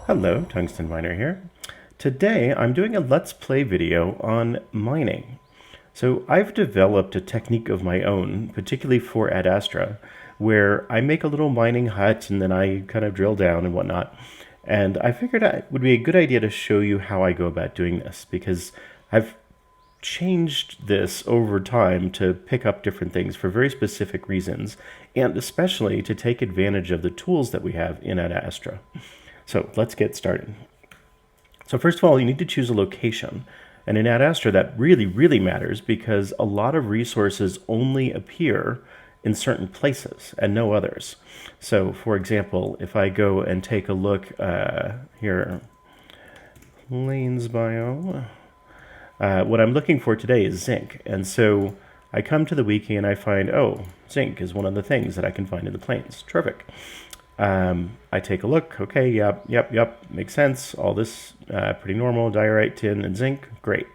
Hello, Tungsten Miner here. Today I'm doing a Let's Play video on mining. So I've developed a technique of my own, particularly for Astra, where I make a little mining hut and then I kind of drill down and whatnot. And I figured it would be a good idea to show you how I go about doing this, because I've changed this over time to pick up different things for very specific reasons, and especially to take advantage of the tools that we have in Astra. So let's get started. So first of all, you need to choose a location. And in Astra, that really matters because a lot of resources only appear in certain places and no others. So for example, if I go and take a look here, Lanes biome, what I'm looking for today is zinc. And so I come to the wiki and I find, oh, zinc is one of the things that I can find in the plains. Terrific. I take a look. Okay, yep, makes sense. All this pretty normal. Diorite, tin, and zinc. Great.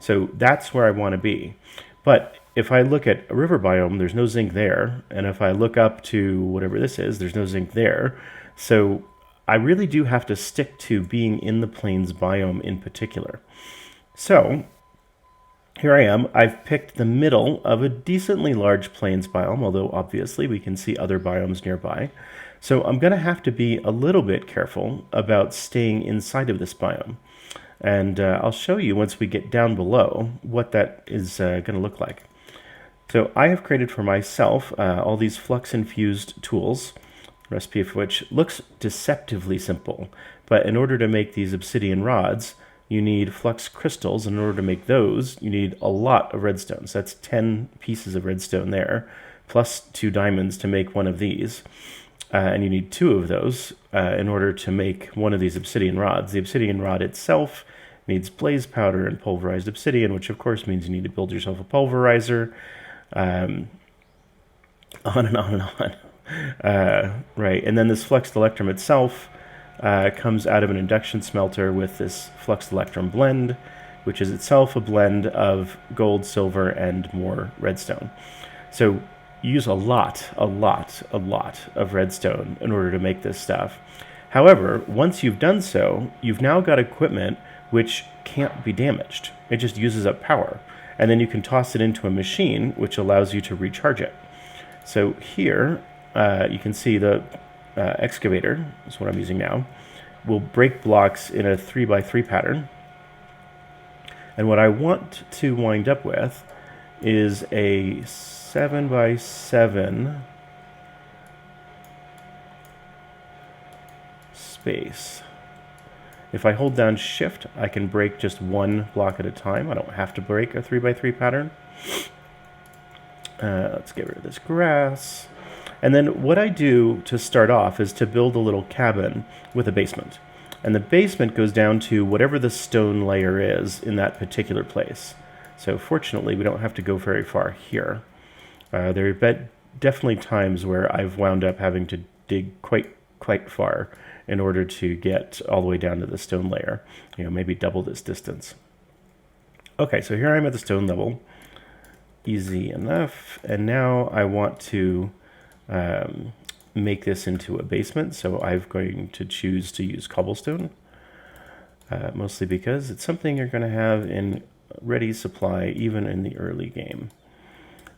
So that's where I want to be. But if I look at a river biome, there's no zinc there. And if I look up to whatever this is, there's no zinc there. So I really do have to stick to being in the plains biome in particular. So here I am. I've picked the middle of a decently large plains biome, although obviously we can see other biomes nearby. So I'm going to have to be a little bit careful about staying inside of this biome. And I'll show you once we get down below what that is going to look like. So I have created for myself all these flux-infused tools, recipe of which looks deceptively simple. But in order to make these obsidian rods, you need flux crystals. In order to make those, you need a lot of redstone. So that's 10 pieces of redstone there, plus 2 diamonds to make one of these. And you need 2 of those in order to make one of these obsidian rods. The obsidian rod itself needs blaze powder and pulverized obsidian, which of course means you need to build yourself a pulverizer. On and on and on. Right, and then this fluxed electrum itself comes out of an induction smelter with this fluxed electrum blend, which is itself a blend of gold, silver, and more redstone. So use a lot of redstone in order to make this stuff. However, once you've done so, you've now got equipment which can't be damaged. It just uses up power. And then you can toss it into a machine, which allows you to recharge it. So here, you can see the excavator, is what I'm using now, will break blocks in a 3x3 pattern. And what I want to wind up with is a 7x7 space. If I hold down shift, I can break just one block at a time. I don't have to break a 3x3 pattern. Let's get rid of this grass. And then what I do to start off is to build a little cabin with a basement. And the basement goes down to whatever the stone layer is in that particular place. So fortunately, we don't have to go very far here. There are definitely times where I've wound up having to dig quite far in order to get all the way down to the stone layer. You know, maybe double this distance. Okay, so here I'm at the stone level. Easy enough. And now I want to make this into a basement. So I'm going to choose to use cobblestone, mostly because it's something you're going to have in ready supply even in the early game.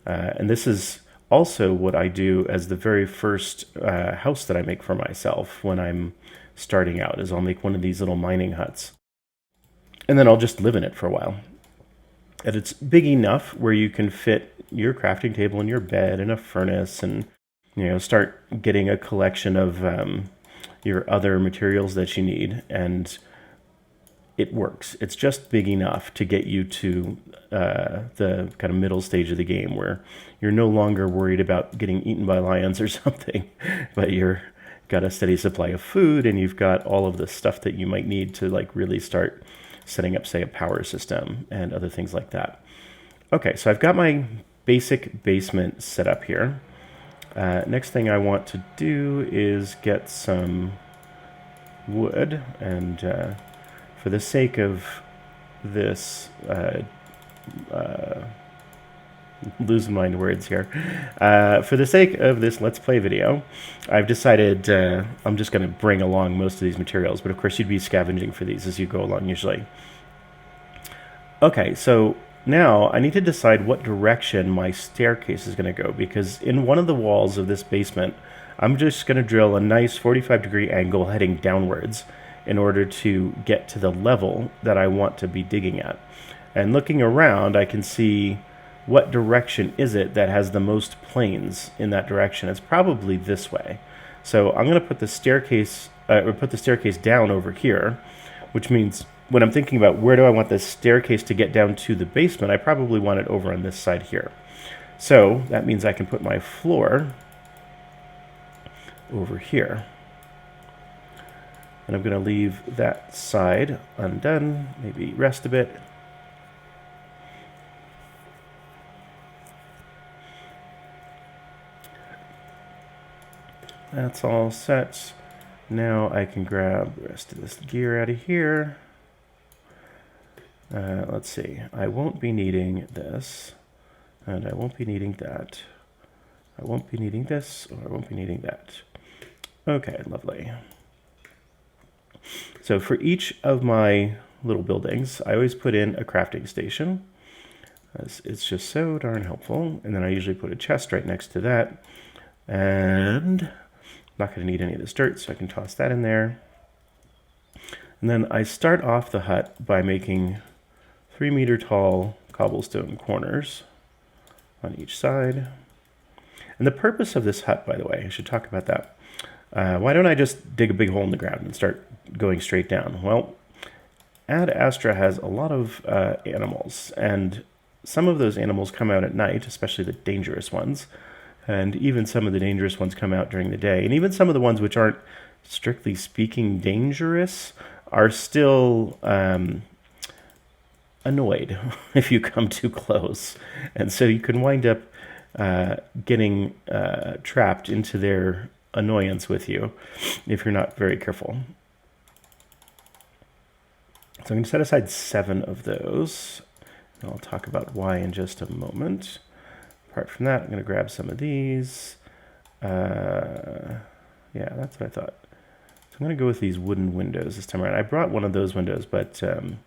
And this is also what I do as the very first house that I make for myself when I'm starting out, is I'll make one of these little mining huts. And then I'll just live in it for a while. And it's big enough where you can fit your crafting table and your bed and a furnace and, you know, start getting a collection of your other materials that you need. And it works. It's just big enough to get you to the kind of middle stage of the game where you're no longer worried about getting eaten by lions or something, but you're got a steady supply of food and you've got all of the stuff that you might need to like really start setting up, say, a power system and other things like that. Okay, so I've got my basic basement set up here. Next thing I want to do is get some wood, and for the sake of this losing my words here. For the sake of this Let's Play video, I've decided I'm just going to bring along most of these materials, but of course you'd be scavenging for these as you go along usually. Okay, so now I need to decide what direction my staircase is going to go, because in one of the walls of this basement, I'm just going to drill a nice 45-degree angle heading downwards in order to get to the level that I want to be digging at. And looking around, I can see what direction is it that has the most planes in that direction. It's probably this way. So I'm going to put the staircase down over here, which means when I'm thinking about where do I want this staircase to get down to the basement, I probably want it over on this side here. So that means I can put my floor over here. And I'm going to leave that side undone, maybe rest a bit. That's all set. Now I can grab the rest of this gear out of here. Let's see. I won't be needing this, and I won't be needing that. I won't be needing this, or I won't be needing that. Okay, lovely. So for each of my little buildings, I always put in a crafting station. It's just so darn helpful. And then I usually put a chest right next to that. And I'm not going to need any of this dirt, so I can toss that in there. And then I start off the hut by making 3-meter tall cobblestone corners on each side. And the purpose of this hut, by the way, I should talk about that. Why don't I just dig a big hole in the ground and start going straight down? Well, Ad Astra has a lot of animals, and some of those animals come out at night, especially the dangerous ones, and even some of the dangerous ones come out during the day. And even some of the ones which aren't, strictly speaking, dangerous are still annoyed if you come too close. And so you can wind up getting trapped into their annoyance with you if you're not very careful. So I'm going to set aside 7 of those. I'll talk about why in just a moment. Apart from that, I'm going to grab some of these. Yeah, that's what I thought. So I'm going to go with these wooden windows this time around. I brought one of those windows, but I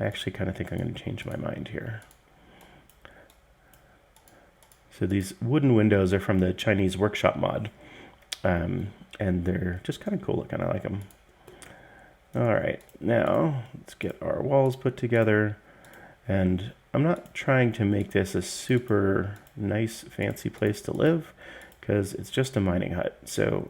actually kind of think I'm going to change my mind here. So these wooden windows are from the Chinese workshop mod. And they're just kind of cool looking. I like them. All right, now let's get our walls put together. And I'm not trying to make this a super nice, fancy place to live, because it's just a mining hut. So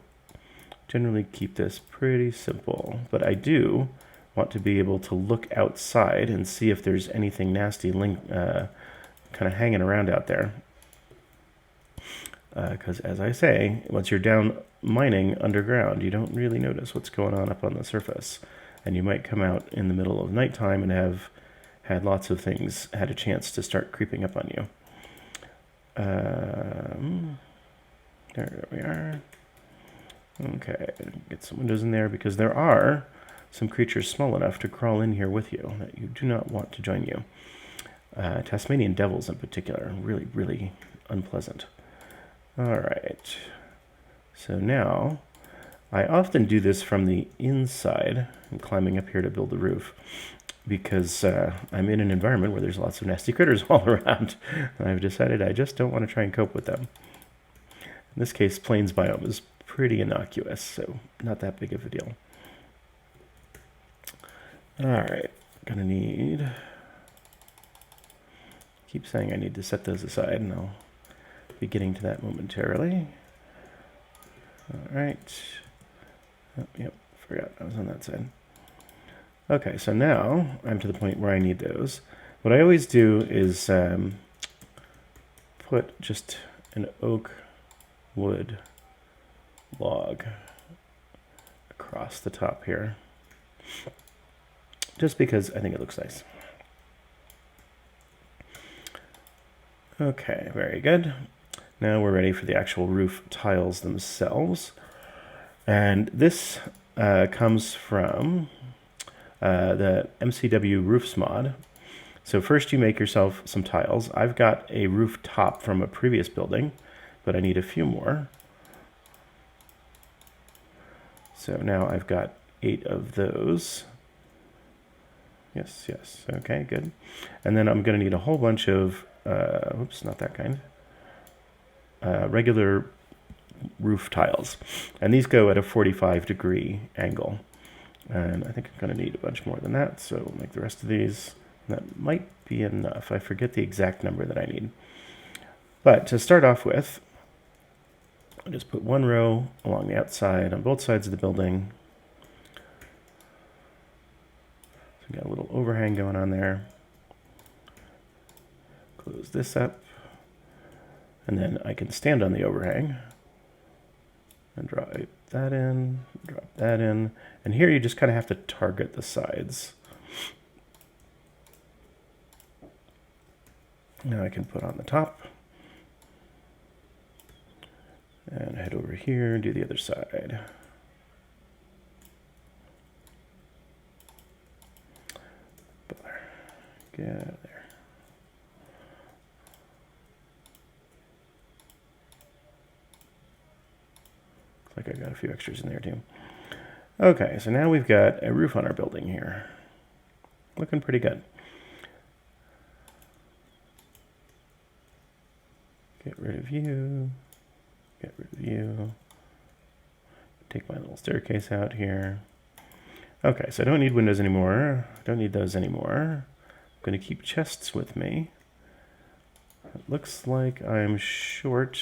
generally keep this pretty simple. But I do want to be able to look outside and see if there's anything nasty kind of hanging around out there. Because as I say, once you're down mining underground, you don't really notice what's going on up on the surface. And you might come out in the middle of nighttime and have had lots of things had a chance to start creeping up on you. There we are. Okay, get some windows in there, because there are some creatures small enough to crawl in here with you that you do not want to join you. Tasmanian devils in particular, really, really unpleasant. All right, so now I often do this from the inside and climbing up here to build the roof, because I'm in an environment where there's lots of nasty critters all around, and I've decided I just don't want to try and cope with them. In this case, plains biome is pretty innocuous, so not that big of a deal. All right, gonna need, keep saying I need to set those aside, and I'll be getting to that momentarily. All right. Oh, yep, forgot I was on that side. Okay, so now I'm to the point where I need those. What I always do is put just an oak wood log across the top here, just because I think it looks nice. Okay, very good. Now we're ready for the actual roof tiles themselves. And this comes from the MCW Roofs mod. So first you make yourself some tiles. I've got a rooftop from a previous building, but I need a few more. So now I've got 8 of those. Yes, yes, okay, good. And then I'm gonna need a whole bunch of, oops, not that kind, regular roof tiles. And these go at a 45-degree angle. And I think I'm gonna need a bunch more than that, so we'll make the rest of these. That might be enough. I forget the exact number that I need. But to start off with, I'll just put 1 row along the outside on both sides of the building. So we got a little overhang going on there. Close this up. And then I can stand on the overhang and drop that in, drop that in. And here you just kind of have to target the sides. Now I can put on the top. And head over here and do the other side. Get there. Looks like I got a few extras in there too. Okay, so now we've got a roof on our building here. Looking pretty good. Get rid of you. Get rid of you. Take my little staircase out here. Okay, so I don't need windows anymore. Don't need those anymore. I'm going to keep chests with me. It looks like I'm short.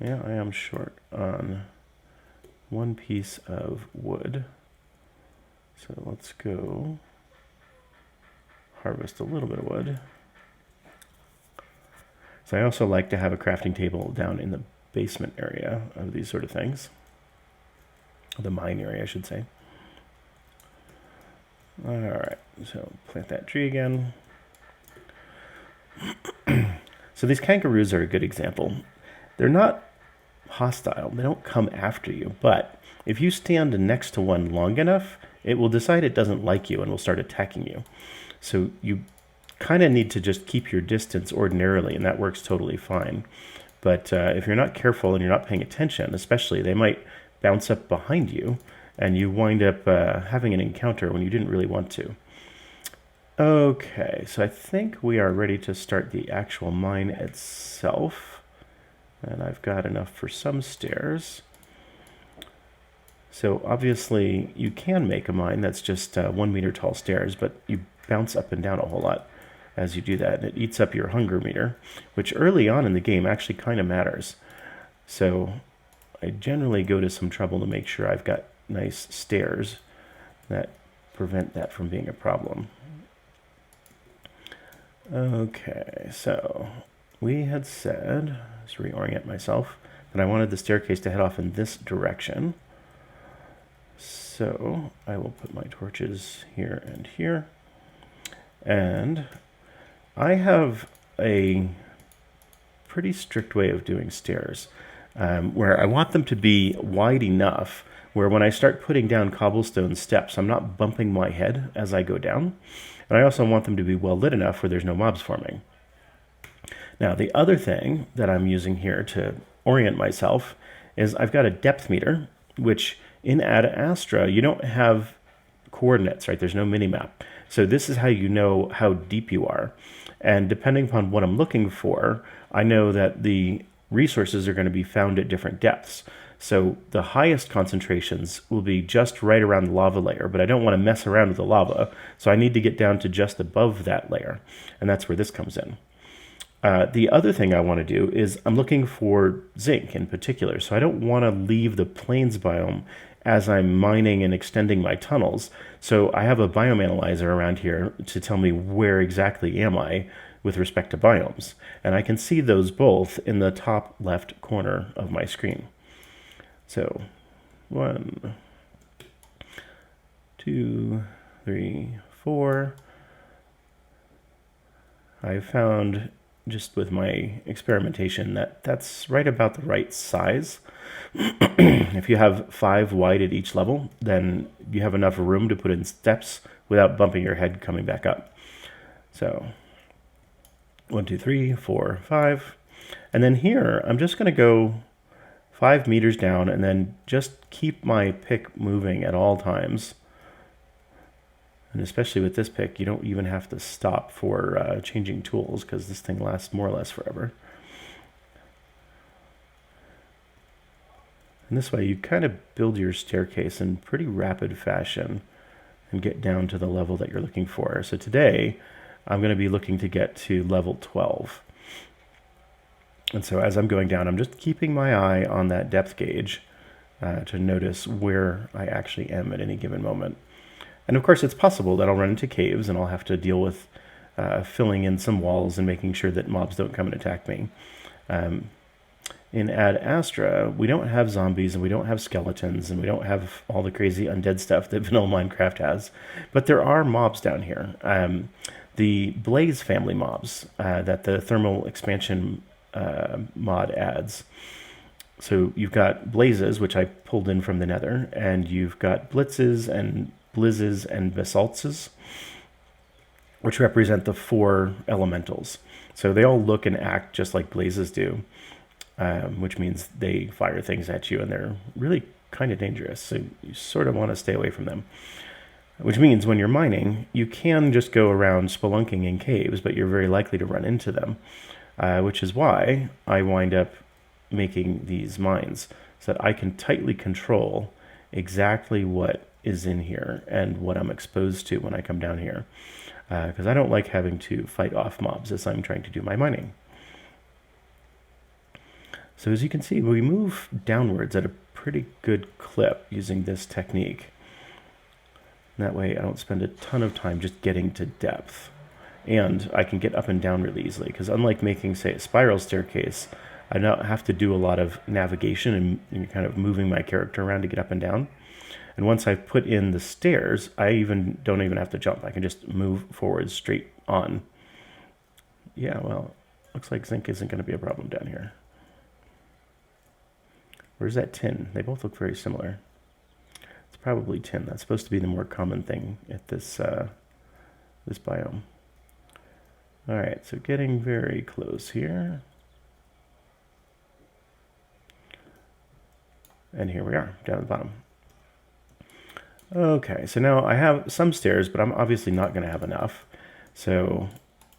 Yeah, I am short on 1 piece of wood. So let's go harvest a little bit of wood. So I also like to have a crafting table down in the basement area of these sort of things. The mine area, I should say. All right, so plant that tree again. So these kangaroos are a good example. They're not hostile. They don't come after you, but if you stand next to one long enough, it will decide it doesn't like you and will start attacking you. So you kind of need to just keep your distance ordinarily, and that works totally fine. But if you're not careful and you're not paying attention, especially, they might bounce up behind you, and you wind up having an encounter when you didn't really want to. Okay, so I think we are ready to start the actual mine itself. And I've got enough for some stairs. So obviously you can make a mine that's just 1 meter tall stairs, but you bounce up and down a whole lot as you do that. And it eats up your hunger meter, which early on in the game actually kind of matters. So I generally go to some trouble to make sure I've got nice stairs that prevent that from being a problem. Okay, so we had said, let's reorient myself, that I wanted the staircase to head off in this direction. So I will put my torches here and here. And I have a pretty strict way of doing stairs, where I want them to be wide enough where when I start putting down cobblestone steps, I'm not bumping my head as I go down. And I also want them to be well lit enough where there's no mobs forming. Now, the other thing that I'm using here to orient myself is I've got a depth meter, which in Astra, you don't have coordinates, right? There's no mini-map. So this is how you know how deep you are. And depending upon what I'm looking for, I know that the resources are going to be found at different depths. So the highest concentrations will be just right around the lava layer, but I don't want to mess around with the lava. So I need to get down to just above that layer. And that's where this comes in. The other thing I want to do is I'm looking for zinc in particular. So I don't want to leave the plains biome as I'm mining and extending my tunnels. So I have a biome analyzer around here to tell me where exactly am I with respect to biomes. And I can see those both in the top left corner of my screen. So 1, 2, 3, 4. I found just with my experimentation that that's right about the right size. If you have 5 wide at each level, then you have enough room to put in steps without bumping your head coming back up. So 1, 2, 3, 4, 5. And then here, I'm just going to go 5 meters down and then just keep my pick moving at all times. And especially with this pick, you don't even have to stop for changing tools because this thing lasts more or less forever. And this way you kind of build your staircase in pretty rapid fashion and get down to the level that you're looking for. So today, I'm going to be looking to get to level 12. And so as I'm going down, I'm just keeping my eye on that depth gauge to notice where I actually am at any given moment. And of course, it's possible that I'll run into caves and I'll have to deal with filling in some walls and making sure that mobs don't come and attack me. In Ad Astra, we don't have zombies and we don't have skeletons and we don't have all the crazy undead stuff that vanilla Minecraft has. But there are mobs down here. The Blaze family mobs that the thermal expansion mod adds. So you've got Blazes, which I pulled in from the Nether, and you've got Blitzes and Blizzes and Basaltses, which represent the 4 elementals. So they all look and act just like Blazes do, which means they fire things at you, and they're really kind of dangerous. So you sort of want to stay away from them. Which means when you're mining, you can just go around spelunking in caves, but you're very likely to run into them. Which is why I wind up making these mines, so that I can tightly control exactly what is in here and what I'm exposed to when I come down here. Because I don't like having to fight off mobs as I'm trying to do my mining. So as you can see, we move downwards at a pretty good clip using this technique. That way I don't spend a ton of time just getting to depth. And I can get up and down really easily, because unlike making, say, a spiral staircase, I don't have to do a lot of navigation and kind of moving my character around to get up and down. And once I've put in the stairs, I don't even have to jump. I can just move forward straight on. Yeah, well, looks like zinc isn't going to be a problem down here. Where's that tin? They both look very similar. It's probably tin. That's supposed to be the more common thing at this this biome. All right, so getting very close here. And here we are, down at the bottom. Okay, so now I have some stairs, but I'm obviously not going to have enough. So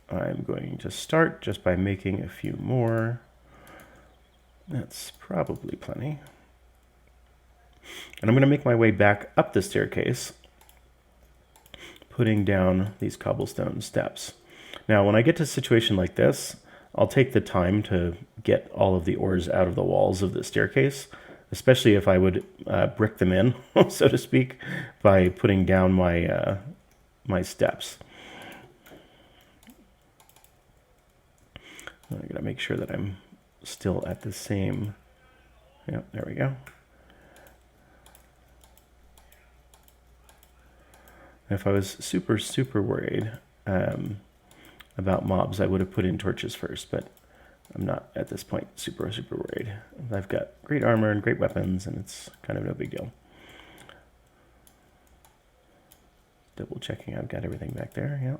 I'm going to start just by making a few more. That's probably plenty. And I'm going to make my way back up the staircase, putting down these cobblestone steps. Now, when I get to a situation like this, I'll take the time to get all of the ores out of the walls of the staircase, especially if I would brick them in, so to speak, by putting down my my steps. I gotta make sure that I'm still at the same. Yep, there we go. If I was super worried about mobs, I would have put in torches first, but I'm not at this point super worried. I've got great armor and great weapons, and it's kind of no big deal. Double checking I've got everything back there, yeah.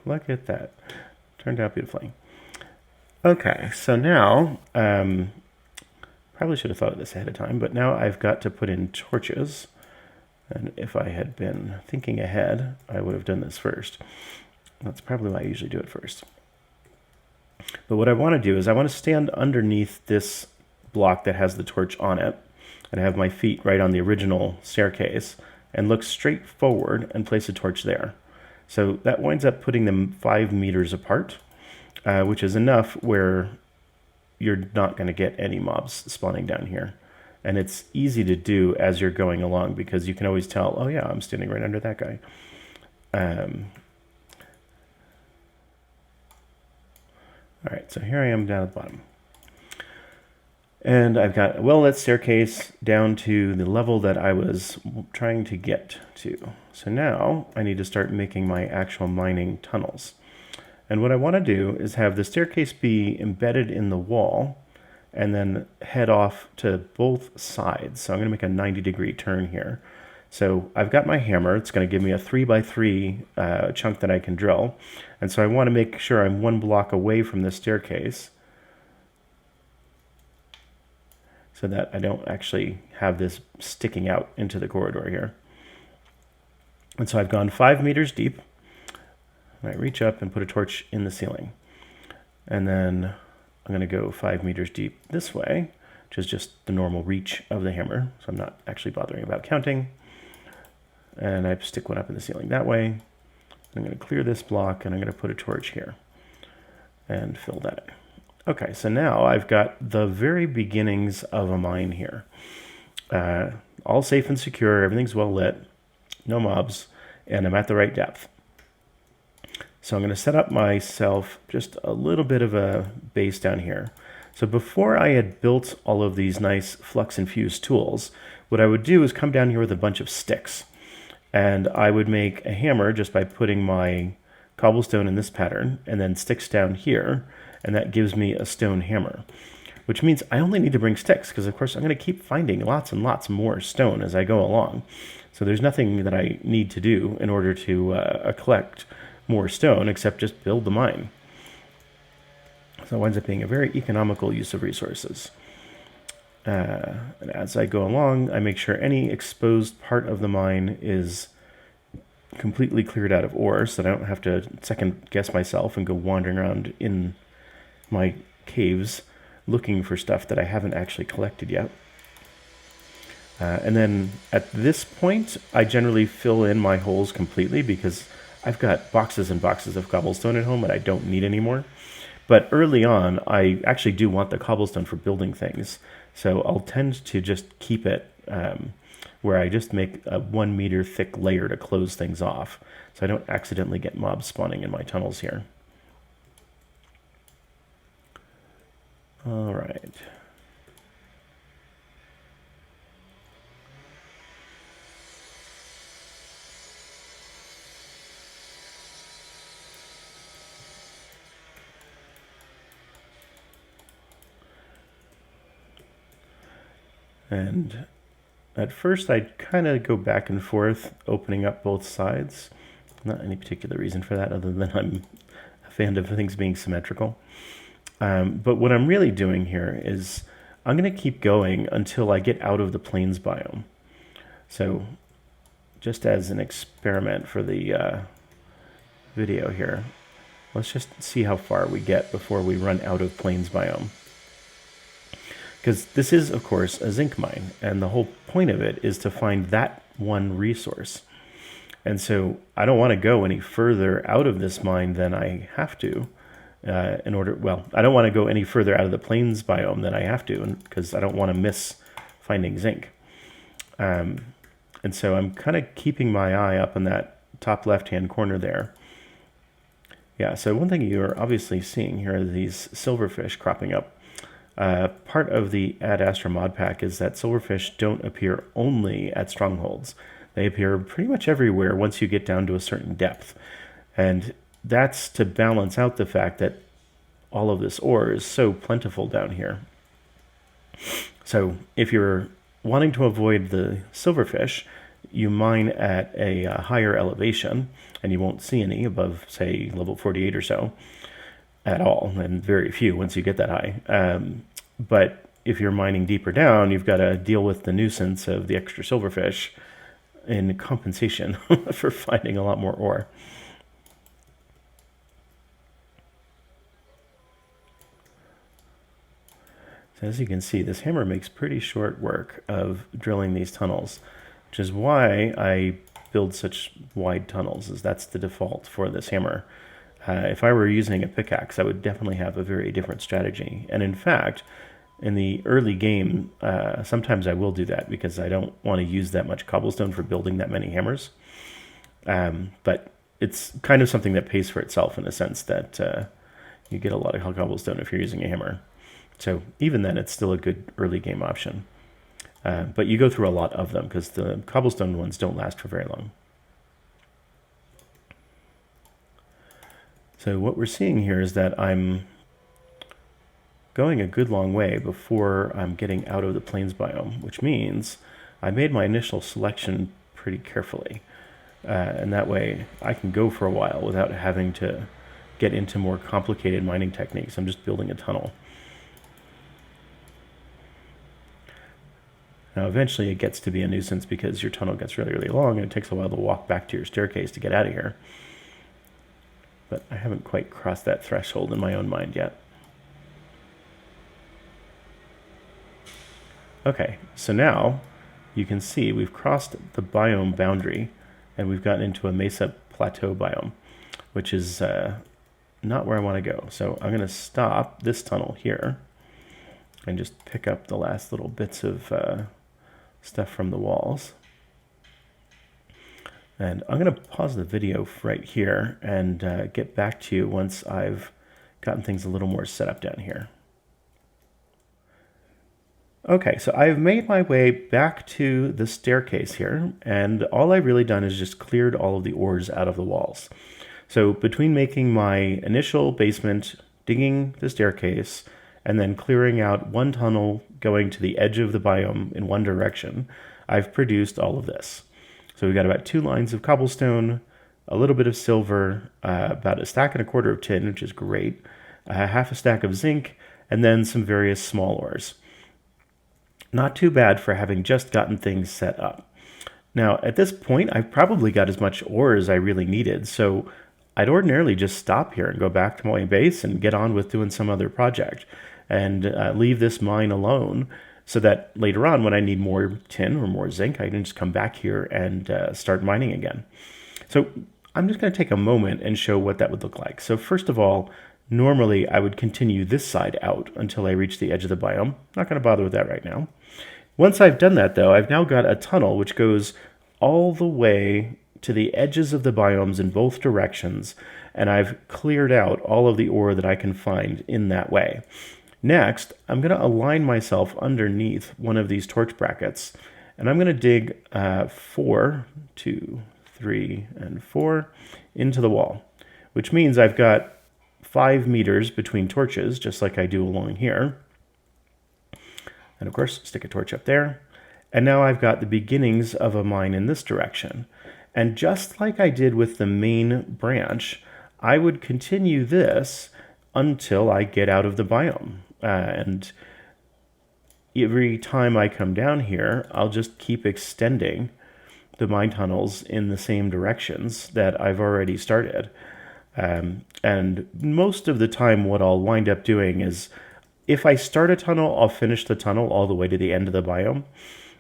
Look at that. Turned out beautifully. Okay, so now, probably should have thought of this ahead of time, but now I've got to put in torches. And if I had been thinking ahead, I would have done this first. That's probably why I usually do it first. But what I want to do is I want to stand underneath this block that has the torch on it, and I have my feet right on the original staircase, and look straight forward and place a torch there. So that winds up putting them 5 meters apart, which is enough where you're not going to get any mobs spawning down here. And it's easy to do as you're going along, because you can always tell, oh yeah, I'm standing right under that guy. All right, so here I am down at the bottom. And I've got a well-lit staircase down to the level that I was trying to get to. So now I need to start making my actual mining tunnels. And what I want to do is have the staircase be embedded in the wall and then head off to both sides. So I'm going to make a 90-degree turn here. So I've got my hammer. It's going to give me a 3x3 chunk that I can drill. And so I want to make sure I'm 1 block away from the staircase so that I don't actually have this sticking out into the corridor here. And so I've gone 5 meters deep. And I reach up and put a torch in the ceiling. And then I'm going to go 5 meters deep this way, which is just the normal reach of the hammer. So I'm not actually bothering about counting. And I stick one up in the ceiling that way. I'm going to clear this block and I'm going to put a torch here and fill that in. Okay, so now I've got the very beginnings of a mine here. All safe and secure, everything's well lit, no mobs, and I'm at the right depth. So I'm going to set up myself just a little bit of a base down here. So before I had built all of these nice flux-infused tools, what I would do is come down here with a bunch of sticks. And I would make a hammer just by putting my cobblestone in this pattern, and then sticks down here, and that gives me a stone hammer. Which means I only need to bring sticks, because of course I'm going to keep finding lots and lots more stone as I go along. So there's nothing that I need to do in order to collect more stone, except just build the mine. So it winds up being a very economical use of resources. And as I go along, I make sure any exposed part of the mine is completely cleared out of ore, so that I don't have to second guess myself and go wandering around in my caves looking for stuff that I haven't actually collected yet. And then at this point, I generally fill in my holes completely because I've got boxes and boxes of cobblestone at home that I don't need anymore. But early on, I actually do want the cobblestone for building things. So I'll tend to just keep it where I just make a 1 meter thick layer to close things off. So I don't accidentally get mobs spawning in my tunnels here. All right. And at first I'd kind of go back and forth, opening up both sides. Not any particular reason for that other than I'm a fan of things being symmetrical. But what I'm really doing here is I'm going to keep going until I get out of the plains biome. So just as an experiment for the video here, let's just see how far we get before we run out of plains biome. Because this is, of course, a zinc mine, and the whole point of it is to find that one resource. And so I don't want to go any further out of this mine than I have to I don't want to go any further out of the plains biome than I have to, because I don't want to miss finding zinc. And so I'm kind of keeping my eye up in that top left-hand corner there. Yeah, so one thing you're obviously seeing here are these silverfish cropping up. Part of the Ad Astra mod pack is that silverfish don't appear only at strongholds. They appear pretty much everywhere once you get down to a certain depth. And that's to balance out the fact that all of this ore is so plentiful down here. So if you're wanting to avoid the silverfish, you mine at a higher elevation, and you won't see any above, say, level 48 or so at all, and very few once you get that high. But if you're mining deeper down, you've got to deal with the nuisance of the extra silverfish in compensation for finding a lot more ore. So as you can see, this hammer makes pretty short work of drilling these tunnels, which is why I build such wide tunnels, as that's the default for this hammer. If I were using a pickaxe, I would definitely have a very different strategy. And in fact, in the early game, sometimes I will do that because I don't want to use that much cobblestone for building that many hammers. But it's kind of something that pays for itself in a sense that you get a lot of cobblestone if you're using a hammer. So even then, it's still a good early game option. But you go through a lot of them because the cobblestone ones don't last for very long. So what we're seeing here is that I'm going a good long way before I'm getting out of the plains biome, which means I made my initial selection pretty carefully. And that way I can go for a while without having to get into more complicated mining techniques. I'm just building a tunnel. Now eventually it gets to be a nuisance because your tunnel gets really, really long and it takes a while to walk back to your staircase to get out of here. But I haven't quite crossed that threshold in my own mind yet. Okay, so now you can see we've crossed the biome boundary and we've gotten into a mesa plateau biome, which is not where I want to go. So I'm going to stop this tunnel here and just pick up the last little bits of stuff from the walls. And I'm going to pause the video right here and get back to you once I've gotten things a little more set up down here. Okay, so I've made my way back to the staircase here, and all I've really done is just cleared all of the ores out of the walls. So between making my initial basement, digging the staircase, and then clearing out one tunnel going to the edge of the biome in one direction, I've produced all of this. So we've got about 2 lines of cobblestone, a little bit of silver, about 1.25 stacks of tin, which is great, half a stack of zinc, and then some various small ores. Not too bad for having just gotten things set up. Now, at this point, I've probably got as much ore as I really needed, so I'd ordinarily just stop here and go back to my base and get on with doing some other project and leave this mine alone so that later on when I need more tin or more zinc, I can just come back here and start mining again. So I'm just going to take a moment and show what that would look like. So first of all, normally I would continue this side out until I reach the edge of the biome. Not going to bother with that right now. Once I've done that though, I've now got a tunnel which goes all the way to the edges of the biomes in both directions, and I've cleared out all of the ore that I can find in that way. Next, I'm going to align myself underneath one of these torch brackets, and I'm going to dig 4, 2, 3, and 4 into the wall, which means I've got 5 meters between torches, just like I do along here. And of course, stick a torch up there. And now I've got the beginnings of a mine in this direction. And just like I did with the main branch, I would continue this until I get out of the biome. And every time I come down here, I'll just keep extending the mine tunnels in the same directions that I've already started. And most of the time what I'll wind up doing is if I start a tunnel, I'll finish the tunnel all the way to the end of the biome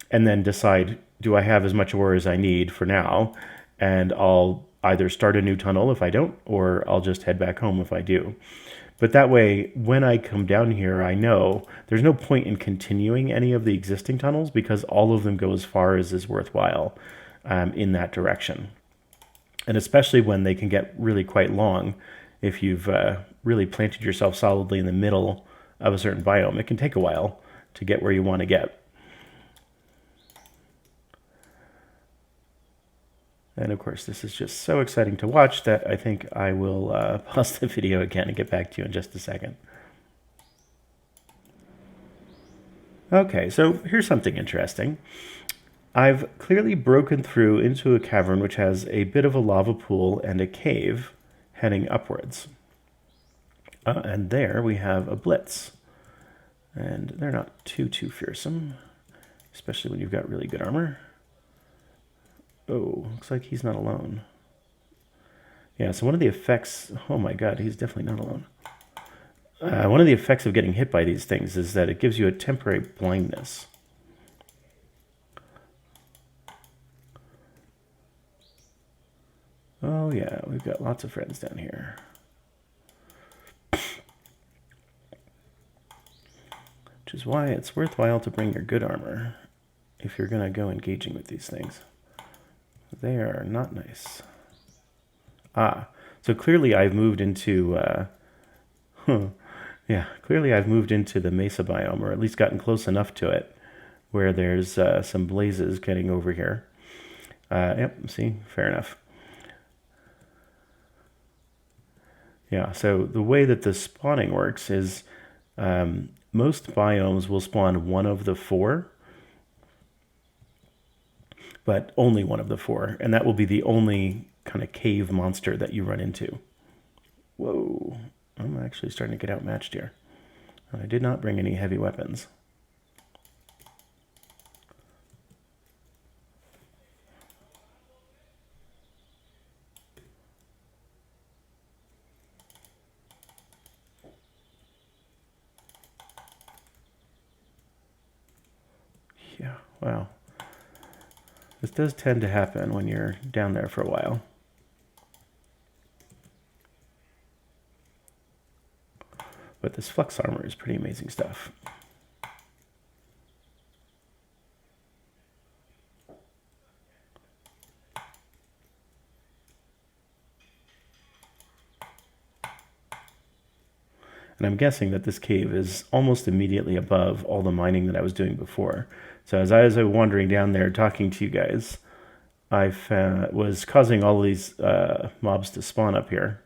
and then decide, do I have as much ore as I need for now? And I'll either start a new tunnel if I don't, or I'll just head back home if I do. But that way, when I come down here, I know there's no point in continuing any of the existing tunnels because all of them go as far as is worthwhile in that direction. And especially when they can get really quite long, if you've really planted yourself solidly in the middle of a certain biome, it can take a while to get where you want to get. And of course, this is just so exciting to watch that I think I will pause the video again and get back to you in just a second. Okay, so here's something interesting. I've clearly broken through into a cavern which has a bit of a lava pool and a cave heading upwards. And there we have a blitz. And they're not too fearsome, especially when you've got really good armor. Oh, looks like he's not alone. Yeah, so one of the effects... Oh my god, he's definitely not alone. One of the effects of getting hit by these things is that it gives you a temporary blindness. Oh yeah, we've got lots of friends down here. Which is why it's worthwhile to bring your good armor if you're going to go engaging with these things. They are not nice. Ah, so clearly I've moved into Yeah, clearly I've moved into the mesa biome, or at least gotten close enough to it, where there's some blazes getting over here. Yep, see, fair enough. Yeah, so the way that the spawning works is most biomes will spawn one of the four, but only one of the four, and that will be the only kind of cave monster that you run into. Whoa, I'm actually starting to get outmatched here. I did not bring any heavy weapons. Yeah, wow. This does tend to happen when you're down there for a while. But this flux armor is pretty amazing stuff. And I'm guessing that this cave is almost immediately above all the mining that I was doing before. So as I was wandering down there talking to you guys, I was causing all these mobs to spawn up here.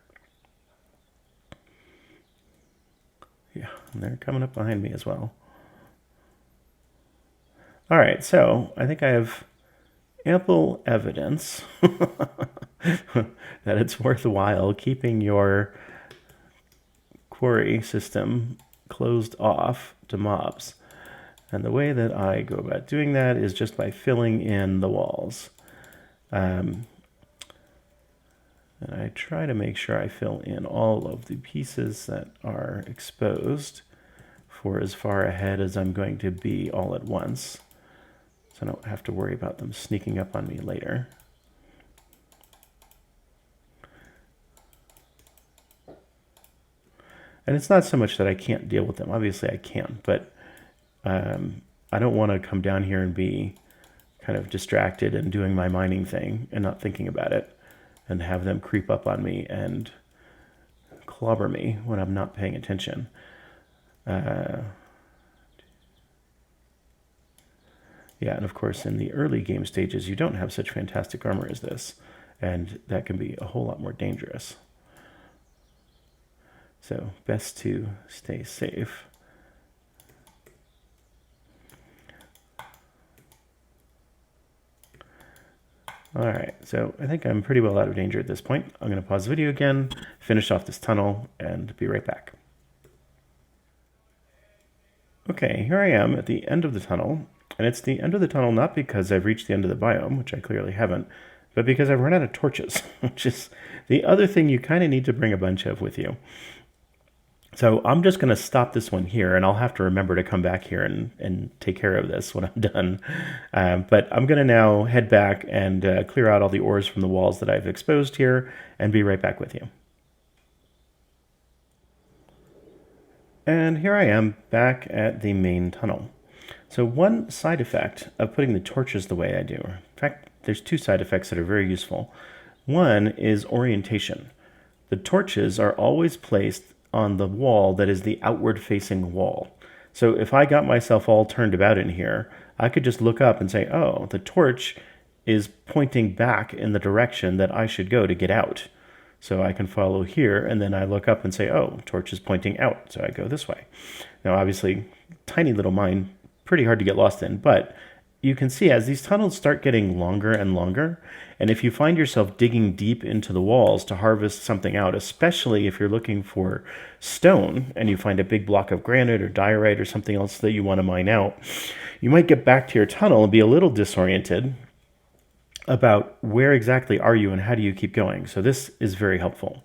Yeah, and they're coming up behind me as well. All right, so I think I have ample evidence that it's worthwhile keeping your quarry system closed off to mobs. And the way that I go about doing that is just by filling in the walls. And I try to make sure I fill in all of the pieces that are exposed for as far ahead as I'm going to be all at once. So I don't have to worry about them sneaking up on me later. And it's not so much that I can't deal with them. Obviously I can, but I don't want to come down here and be kind of distracted and doing my mining thing and not thinking about it, and have them creep up on me and clobber me when I'm not paying attention. Yeah, and of course in the early game stages you don't have such fantastic armor as this, and that can be a whole lot more dangerous. So best to stay safe. All right, so I think I'm pretty well out of danger at this point. I'm going to pause the video again, finish off this tunnel, and be right back. Okay, here I am at the end of the tunnel, and it's the end of the tunnel not because I've reached the end of the biome, which I clearly haven't, but because I've run out of torches, which is the other thing you kind of need to bring a bunch of with you. So I'm just going to stop this one here, and I'll have to remember to come back here and take care of this when I'm done. But I'm going to now head back and clear out all the ores from the walls that I've exposed here, and be right back with you. And here I am back at the main tunnel. So one side effect of putting the torches the way I do, in fact, there's two side effects that are very useful. One is orientation. The torches are always placed on the wall that is the outward facing wall. So if I got myself all turned about in here, I could just look up and say, oh, the torch is pointing back in the direction that I should go to get out. So I can follow here, and then I look up and say, oh, torch is pointing out, so I go this way. Now, obviously, tiny little mine, pretty hard to get lost in, but you can see as these tunnels start getting longer and longer, and if you find yourself digging deep into the walls to harvest something out, especially if you're looking for stone and you find a big block of granite or diorite or something else that you want to mine out, you might get back to your tunnel and be a little disoriented about where exactly are you and how do you keep going. So this is very helpful.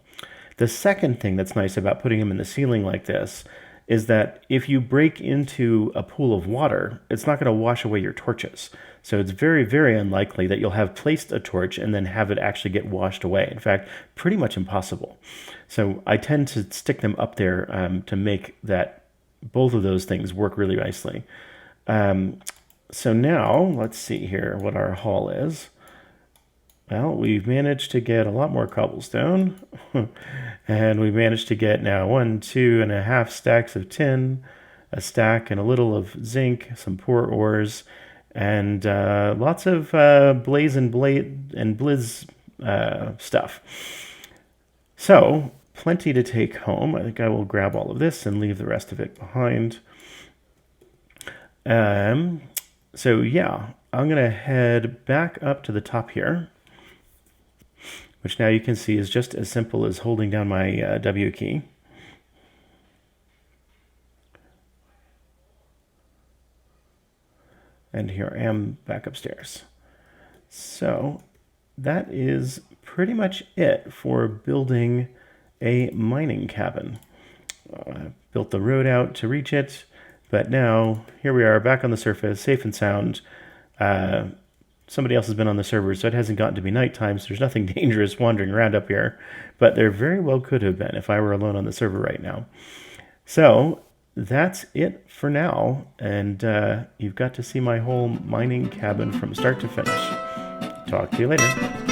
The second thing that's nice about putting them in the ceiling like this is that if you break into a pool of water, it's not going to wash away your torches. So it's very, very unlikely that you'll have placed a torch and then have it actually get washed away. In fact, pretty much impossible. So I tend to stick them up there to make that both of those things work really nicely. So now let's see here what our haul is. Well, we've managed to get a lot more cobblestone. And we managed to get now 1, 2.5 stacks of tin, a stack and a little of zinc, some poor ores, and lots of blaze and blizz stuff. So, plenty to take home. I think I will grab all of this and leave the rest of it behind. So yeah, I'm going to head back up to the top here, which now you can see is just as simple as holding down my W key. And here I am back upstairs. So that is pretty much it for building a mining cabin. Built the road out to reach it, but now here we are back on the surface, safe and sound. Somebody else has been on the server, so it hasn't gotten to be nighttime, so there's nothing dangerous wandering around up here, but there very well could have been if I were alone on the server right now. So that's it for now, and you've got to see my whole mining cabin from start to finish. Talk to you later.